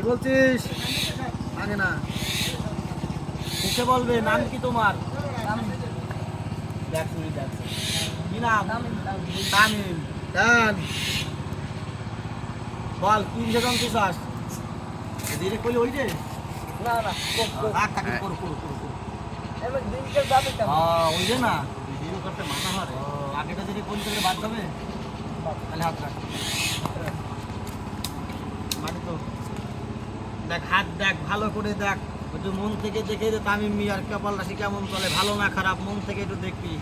বলছিস? আগে না এসে বলবে নাম কি তোমার? দেখ শুনি দেখ কি নাম? তামিম। কেন বল কি ইনজেকশন তুই চাস? ধীরে কই ওই যে না না রাখ থাকি করো করো করো করো এবার দিনকে যাবে কেন? ওই যে না ভিডিও করতে মানা হয়। আগেটা যদি কোন থেকে বাদ যাবে তাহলে হাত রাখ মাটি তো দেখ হাত দেখ ভালো করে দেখ একটু মন থেকে দেখে যে তামিম মিয়ার কপাল রাশি কেমন চলে, ভালো না খারাপ, মন থেকে একটু দেখবি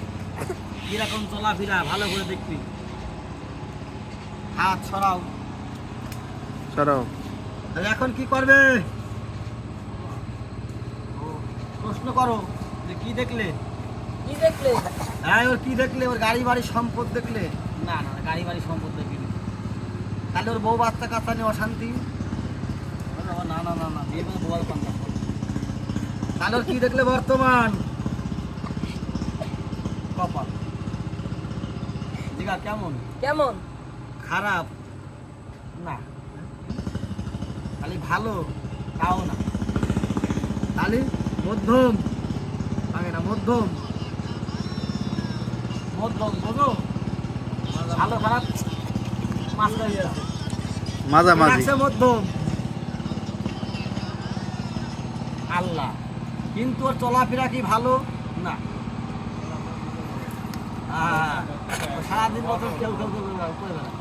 কিরকম চলাফেরা ভালো করে দেখবি। হাত ছড়াও সরাও। এখন কি করবে? প্রশ্ন করো যে কি দেখলে? কি দেখলে? হ্যাঁ ওর কি দেখলে? ওর গাড়ি বাড়ি সম্পদ দেখলে? না না গাড়ি বাড়ি সম্পদ দেখিনি। তাহলে ওর বউ বাচ্চা কাচ্চা নিয়ে অশান্তি? না না না না বিয়ে করে বউয়ার পান্তা। তাহলে ওর কি দেখলে বর্তমান? কপাল। দিঘা কেমন? কেমন? খারাপ না, খালি ভালো তাও না, খালি মধ্যম আগে না মধ্যম মধ্যম বোঝো, ভালো খারাপ মাঝখানে আছে, মাঝামাঝি। মধ্যম আল্লাহ। কিন্তু ওর চলাফেরা কি ভালো না? সারাদিন মতন কেউ কেউ কেউ করে বেড়ায়।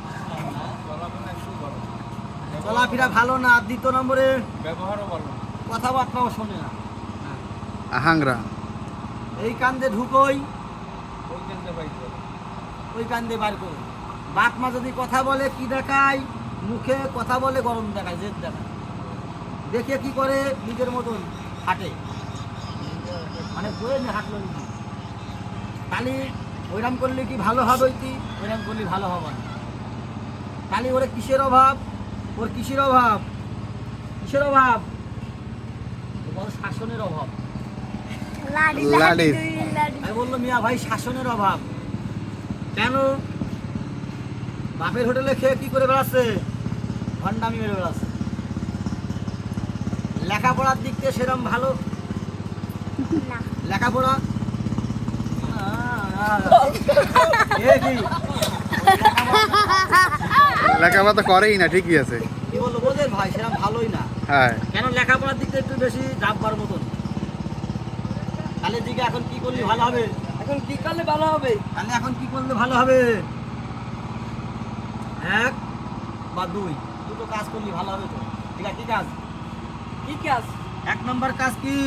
চলাফেরা ভালো না। দ্বিতীয় নম্বরে ব্যবহারও ভালো না, কথাবার্তাও শোনে না। আহাংরা। এই কান্দে ঢুকোই ওই কেন্দ্রে বাইক করে। ওই কান্দে বার করে। বাপ মা যদি কথা বলে কি দেখায়? মুখে কথা বলে গরম দেখায়, জেদ দেখায়। দেখে কি করে? নিজের মতন হাঁটে, মানে বয়ে নিয়ে হাঁটলো নিজে। তাহলে ওইরাম করলে কি ভালো হবে? ওইরাম করলে ভালো হবে না। তাহলে ওরে কিসের অভাব? ওর কিসের অভাব? কিসের অভাব? বড় শাসনের অভাব। লাড়ির। আমি বললো মিয়া ভাই শাসনের অভাব। কেন? বাপের হোটেলে খেয়ে কি করে বেড়াচ্ছে? ভণ্ডামি মেরে বেড়াচ্ছে। লেখাপড়ার দিক থেকে সেরকম ভালো লেখাপড়া লেখাপড়া তো করেই না, ঠিকই আছে। কি বললো বোঝেন ভাই, সেরকম ভালোই না। হ্যাঁ কেন? লেখাপড়ার দিক থেকে একটু বেশি ডাববার মতন। তাহলে দিকে এখন কি করলে ভালো হবে? এখন কি করলে ভালো হবে? তাহলে এখন কি করলে ভালো হবে? এক বা দুই, দুটো কাজ করলে ভালো হবে তো। ঠিক আছে, কি কাজ? কি কাজ? এক নম্বর কাজ কি?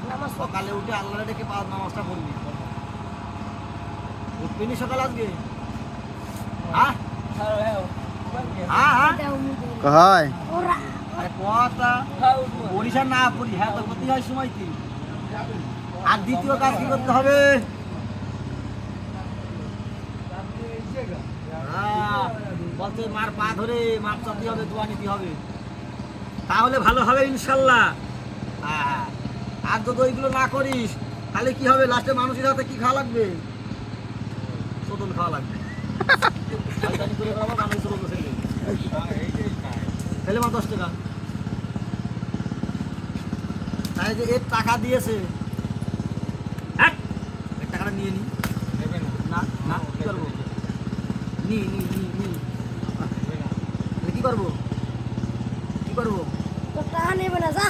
নামাজ পড়া। সকালে উঠে আল্লাহ ডেকে নামাজটা পড়বি। উঠবিনি সকাল আজকে? হ্যাঁ হ্যাঁ হ্যাঁ হ্যাঁ হ্যাঁ হয়। আরে কথা হ্যাঁ উঠবো। পড়িস আর না পড়ি, হ্যাঁ তো করতে হয় সময় কি। আর দ্বিতীয় কাজ কি করতে হবে? বলতে মার পা ধরে মাপ চাপতে হবে, দোয়া নিতে হবে, তাহলে ভালো হবে ইনশাল্লাহ। হ্যাঁ আর যদি ওইগুলো না করিস তাহলে কি হবে? লাস্টে মানুষের হাতে কি খাওয়া লাগবে? শোধন খাওয়া লাগবে। শয়তানি করে বেড়াবো, মানুষ শোধন বসে দেবে। ফেলে মা 10 টাকা। তাই যে এর টাকা দিয়েছে, হ্যাঁ এর টাকাটা নিয়ে নি। নেবে না, না না কি করবো? নি নি নি নি নেবে না। তাহলে কি করবো? কি করবো? তো টাকা নেবে না, যা